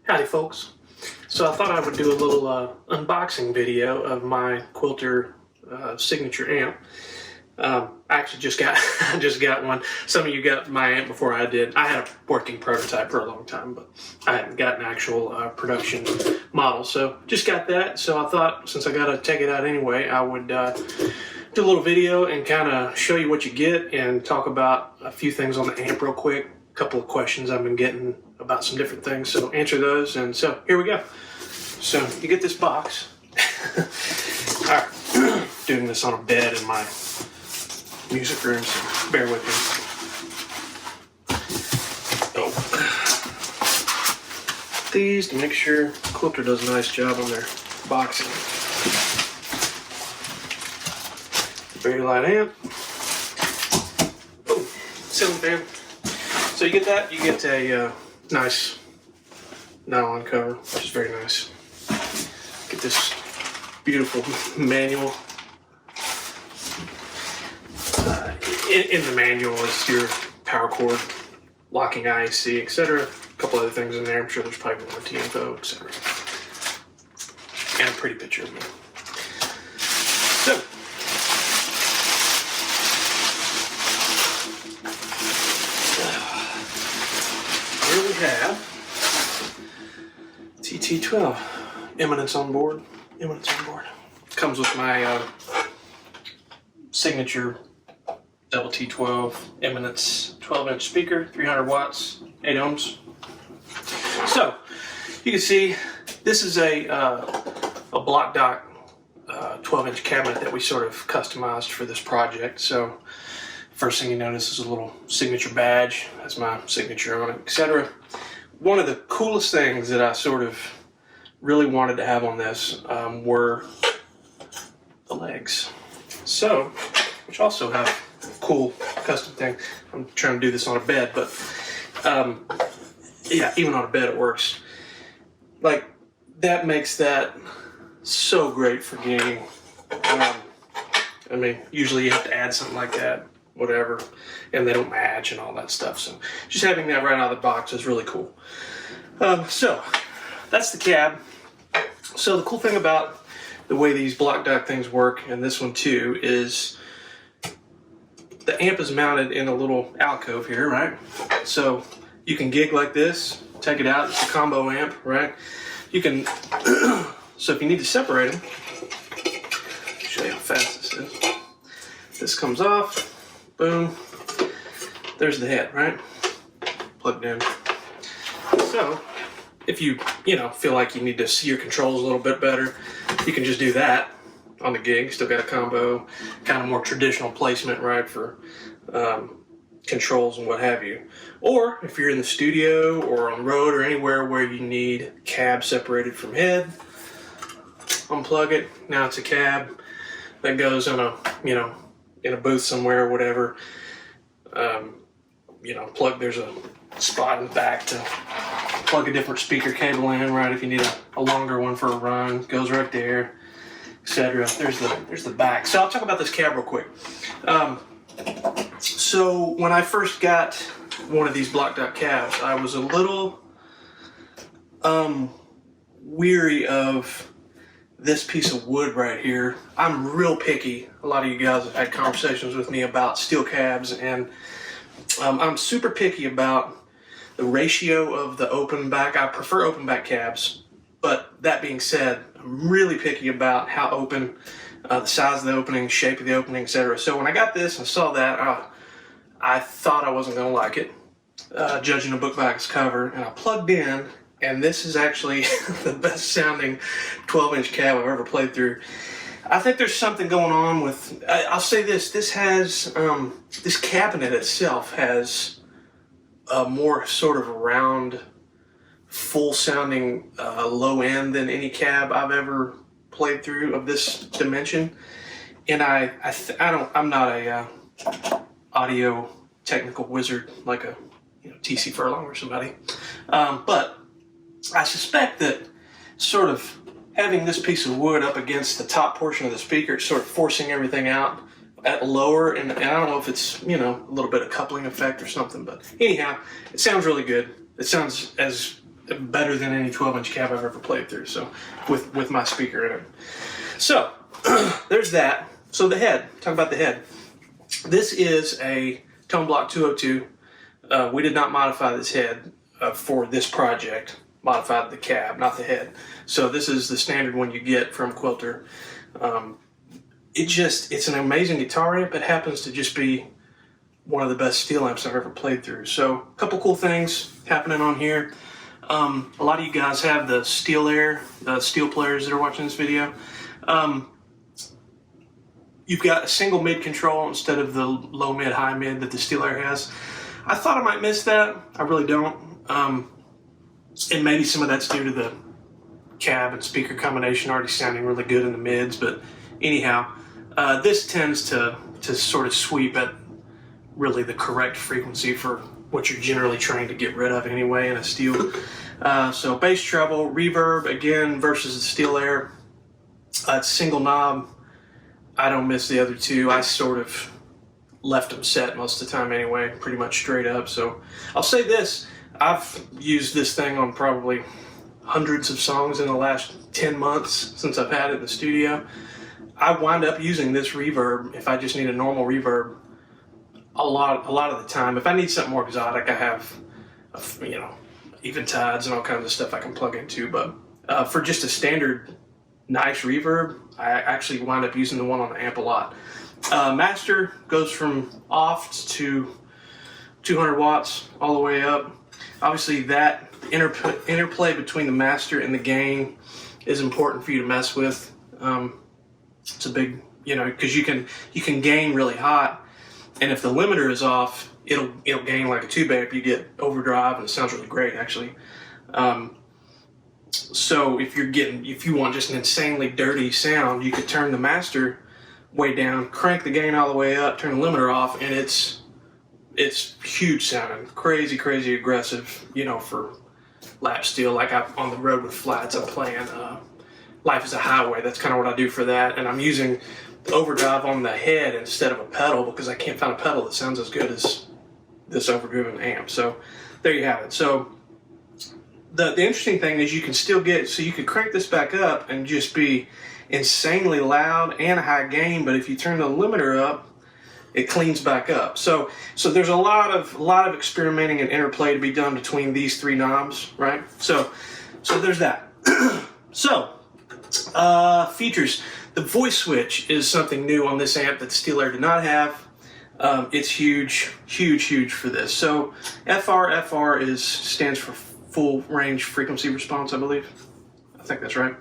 Howdy folks. So I thought I would do a little unboxing video of my Quilter signature amp. I actually just got one. Some of you got my amp before I did. I had a working prototype for a long time, but I hadn't got an actual production model. So just got that. So I thought since I got to take it out anyway, I would do a little video and kind of show you what you get and talk about a few things on the amp real quick. A couple of questions I've been getting about some different things, so answer those. And so here we go. So you get this box. All right, doing this on a bed in my music room, so bear with me. Oh, these to make sure Quilter does a nice job on their boxing. Very light amp. Oh, ceiling fan. So you get that. You get a nice nylon cover, which is very nice. Get this beautiful manual. In the manual is your power cord, locking IC, etc. A couple other things in there. I'm sure there's probably more info, etc. And a pretty picture of me. So, here we have TT12 Eminence on board. Comes with my signature double T12 Eminence 12-inch speaker, 300 watts, 8 ohms. So you can see this is a block dock 12-inch cabinet that we sort of customized for this project. So first thing you notice is a little signature badge. That's my signature on it, etc. One of the coolest things that I sort of really wanted to have on this were the legs. So, which also have a cool custom thing. I'm trying to do this on a bed, but yeah, even on a bed it works. Like, that makes that so great for gaming. I mean, usually you have to add something like that, whatever, and they don't match and all that stuff. So just having that right out of the box is really cool. So that's the cab. So the cool thing about the way these block dock things work, and this one too, is the amp is mounted in a little alcove here, right? So you can gig like this, take it out, it's a combo amp, right? You can, so if you need to separate them, I'll show you how fast this is. This comes off, boom, there's the head, right? Plugged in. So if you feel like you need to see your controls a little bit better, you can just do that on the gig. Still got a combo, kind of more traditional placement, right, for controls and what have you. Or if you're in the studio or on the road or anywhere where you need cab separated from head, unplug it. Now it's a cab that goes in a in a booth somewhere or whatever. There's a spot in the back to plug a different speaker cable in, right? If you need a longer one for a run, goes right there, etc. There's the back. So I'll talk about this cab real quick. So when I first got one of these block dock cabs, I was a little weary of this piece of wood right here. I'm real picky. A lot of you guys have had conversations with me about steel cabs, and I'm super picky about the ratio of the open back. I prefer open back cabs, but that being said, I'm really picky about how open, the size of the opening, shape of the opening, etc. So when I got this and saw that, I thought I wasn't going to like it, judging a book by its cover, and I plugged in, and this is actually the best sounding 12-inch cab I've ever played through. I think there's something going on with, I'll say this has, this cabinet itself has a more sort of round, full-sounding low end than any cab I've ever played through of this dimension. And I'm not a audio technical wizard like a TC Furlong or somebody, but I suspect that sort of having this piece of wood up against the top portion of the speaker, sort of forcing everything out at lower, and I don't know if it's, a little bit of coupling effect or something, but anyhow, it sounds really good. It sounds as better than any 12-inch cab I've ever played through. So with my speaker in it. So there's that. So the head. Talk about the head. This is a Tone Block 202. We did not modify this head for this project. Modified the cab, not the head. So this is the standard one you get from Quilter. It's an amazing guitar amp. It happens to just be one of the best steel amps I've ever played through. So a couple cool things happening on here. A lot of you guys have the Steel Air, the steel players that are watching this video. You've got a single mid control instead of the low mid, high mid that the Steel Air has. I thought I might miss that. I really don't. And maybe some of that's due to the cab and speaker combination already sounding really good in the mids. But anyhow, this tends to sort of sweep at really the correct frequency for what you're generally trying to get rid of anyway in a steel. So bass treble, reverb again versus the Steel Air. It's single knob. I don't miss the other two. I sort of left them set most of the time anyway, pretty much straight up. So I'll say this, I've used this thing on probably hundreds of songs in the last 10 months since I've had it in the studio. I wind up using this reverb if I just need a normal reverb a lot of the time. If I need something more exotic, I have, Eventides and all kinds of stuff I can plug into. But for just a standard nice reverb, I actually wind up using the one on the amp a lot. Master goes from off to 200 watts all the way up. Obviously that interplay between the master and the gain is important for you to mess with. It's a big, because you can gain really hot, and if the limiter is off, it'll gain like a tube amp. You get overdrive, and it sounds really great actually. So if you want just an insanely dirty sound, you could turn the master way down, crank the gain all the way up, turn the limiter off, and it's huge sounding, crazy aggressive, for lap steel. Like I'm on the road with flats, I'm playing Life is a Highway. That's kind of what I do for that, and I'm using the overdrive on the head instead of a pedal because I can't find a pedal that sounds as good as this overdriven amp. So there you have it. So the interesting thing is you can still you could crank this back up and just be insanely loud and a high gain, but if you turn the limiter up, it cleans back up. So there's a lot of experimenting and interplay to be done between these three knobs, right? So there's that. So features. The voice switch is something new on this amp that the Steel Air did not have. It's huge for this. So FR stands for full range frequency response, I believe. I think that's right.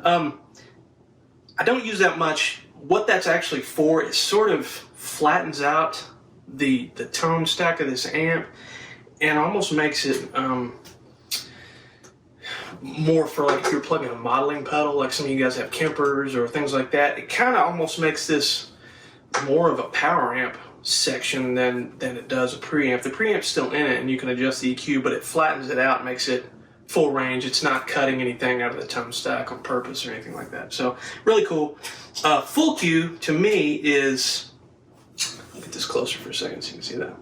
I don't use that much. What that's actually for is sort of flattens out the tone stack of this amp and almost makes it more for like if you're plugging a modeling pedal, like some of you guys have Kempers or things like that. It kind of almost makes this more of a power amp section than it does a preamp. The preamp's still in it and you can adjust the EQ, but it flattens it out and makes it full range. It's not cutting anything out of the tone stack on purpose or anything like that. So really cool. Full Q to me is, I'll get this closer for a second so you can see that.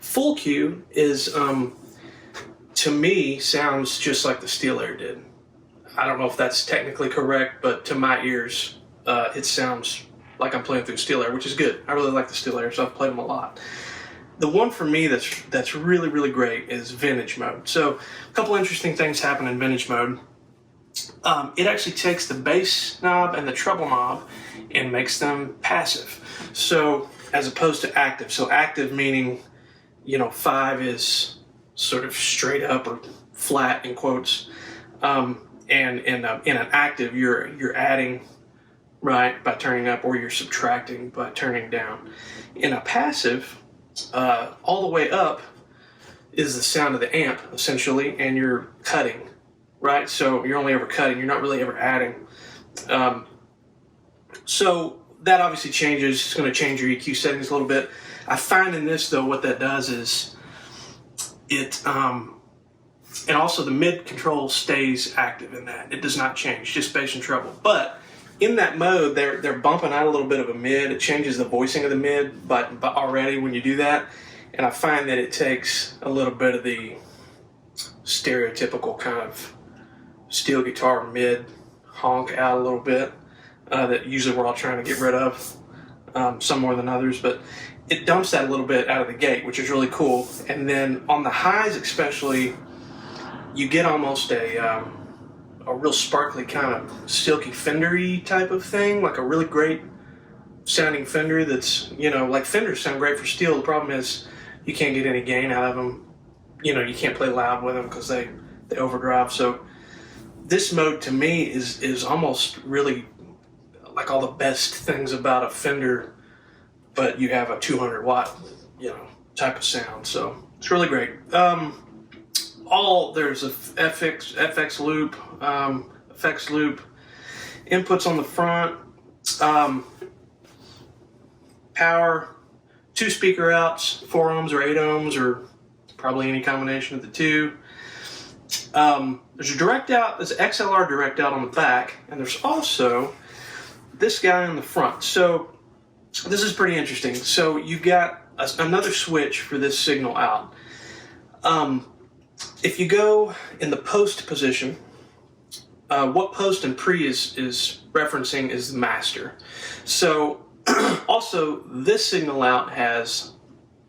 Full Q is, to me, sounds just like the Steel Air did. I don't know if that's technically correct, but to my ears, it sounds like I'm playing through Steel Air, which is good. I really like the Steel Air, so I've played them a lot. The one for me that's really great is vintage mode. So a couple interesting things happen in vintage mode. It actually takes the bass knob and the treble knob and makes them passive. So as opposed to active. So active meaning, 5 is sort of straight up or flat in quotes. And in an active, you're adding, right, by turning up, or you're subtracting by turning down. In a passive, all the way up is the sound of the amp, essentially, and you're cutting, right? So you're only ever cutting, you're not really ever adding. So that obviously changes. It's going to change your EQ settings a little bit. I find in this, though, what that does is it, and also the mid control stays active in that. It does not change, just bass and treble. But in that mode, they're bumping out a little bit of a mid. It changes the voicing of the mid, but already when you do that, and I find that it takes a little bit of the stereotypical kind of steel guitar mid honk out a little bit that usually we're all trying to get rid of, some more than others, but it dumps that a little bit out of the gate, which is really cool. And then on the highs especially, you get almost a real sparkly kind of silky Fender-y type of thing, like a really great sounding Fender that's, you know, like Fenders sound great for steel. The problem is you can't get any gain out of them. You know, you can't play loud with them because they overdrive. So this mode to me is almost really like all the best things about a Fender, but you have a 200 watt, you know, type of sound. So it's really great. There's a FX loop, effects loop, inputs on the front, power, 2 speaker outs, 4 ohms or 8 ohms, or probably any combination of the two. There's a direct out, there's an XLR direct out on the back, and there's also this guy on the front. So this is pretty interesting. So you've got another switch for this signal out. If you go in the post position, what post and pre is referencing is the master. So also, this signal out has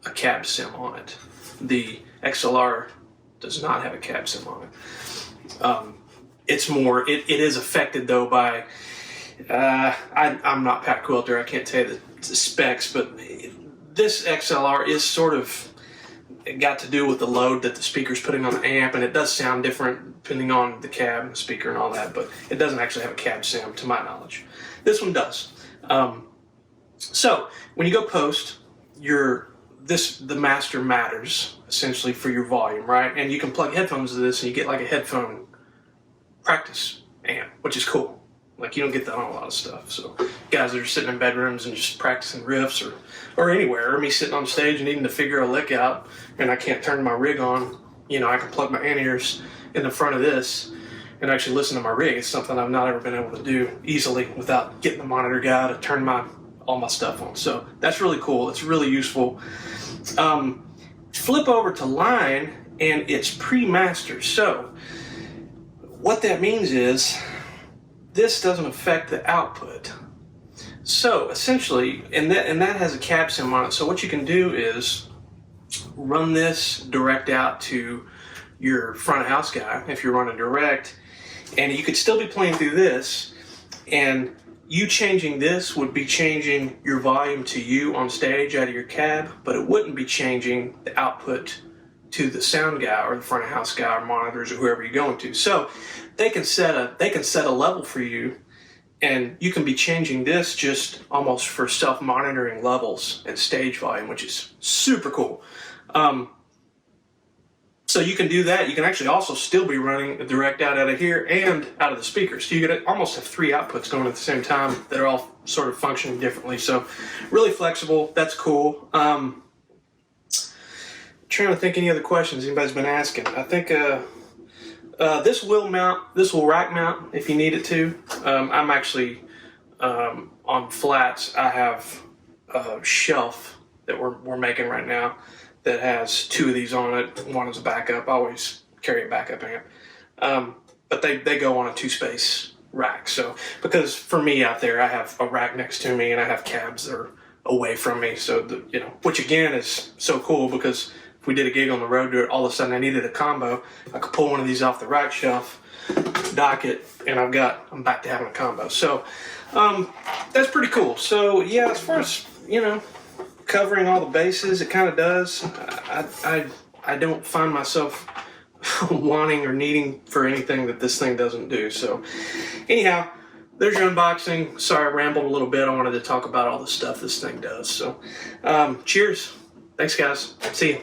a cab sim on it. The XLR does not have a cab sim on it. It's more, it is affected though by, I'm not Pat Quilter, I can't tell you the specs, but this XLR is sort of, it got to do with the load that the speaker's putting on the amp, and it does sound different depending on the cab and the speaker and all that, but it doesn't actually have a cab sim to my knowledge. This one does. So when you go post, the master matters essentially for your volume, right? And you can plug headphones to this and you get like a headphone practice amp, which is cool. Like you don't get that on a lot of stuff. So guys that are sitting in bedrooms and just practicing riffs or anywhere, or me sitting on stage and needing to figure a lick out and I can't turn my rig on, you know, I can plug my in-ears in the front of this and actually listen to my rig. It's something I've not ever been able to do easily without getting the monitor guy to turn all my stuff on. So that's really cool. It's really useful. Flip over to line and it's pre-mastered. So what that means is this doesn't affect the output. So essentially, and that has a cab sim on it. So what you can do is run this direct out to your front of house guy if you're running direct, and you could still be playing through this, and you changing this would be changing your volume to you on stage out of your cab, but it wouldn't be changing the output to the sound guy or the front of house guy or monitors or whoever you're going to. So they can set a level for you, and you can be changing this just almost for self-monitoring levels and stage volume, which is super cool. So you can do that. You can actually also still be running a direct out of here and out of the speakers. So you can almost have 3 outputs going at the same time that are all sort of functioning differently. So really flexible. That's cool. Trying to think any other questions anybody's been asking. I think this will rack mount if you need it to. I'm actually on flats. I have a shelf that we're making right now that has 2 of these on it. One is a backup. I always carry a backup amp. But they go on a 2-space rack. So because for me out there, I have a rack next to me and I have cabs that are away from me. So which again is so cool because if we did a gig on the road, all of a sudden I needed a combo, I could pull one of these off the rack shelf, dock it, and I'm back to having a combo. So that's pretty cool. So yeah, as far as covering all the bases, it kind of does. I don't find myself wanting or needing for anything that this thing doesn't do. So anyhow, there's your unboxing. Sorry I rambled a little bit. I wanted to talk about all the stuff this thing does. So cheers. Thanks guys. See you.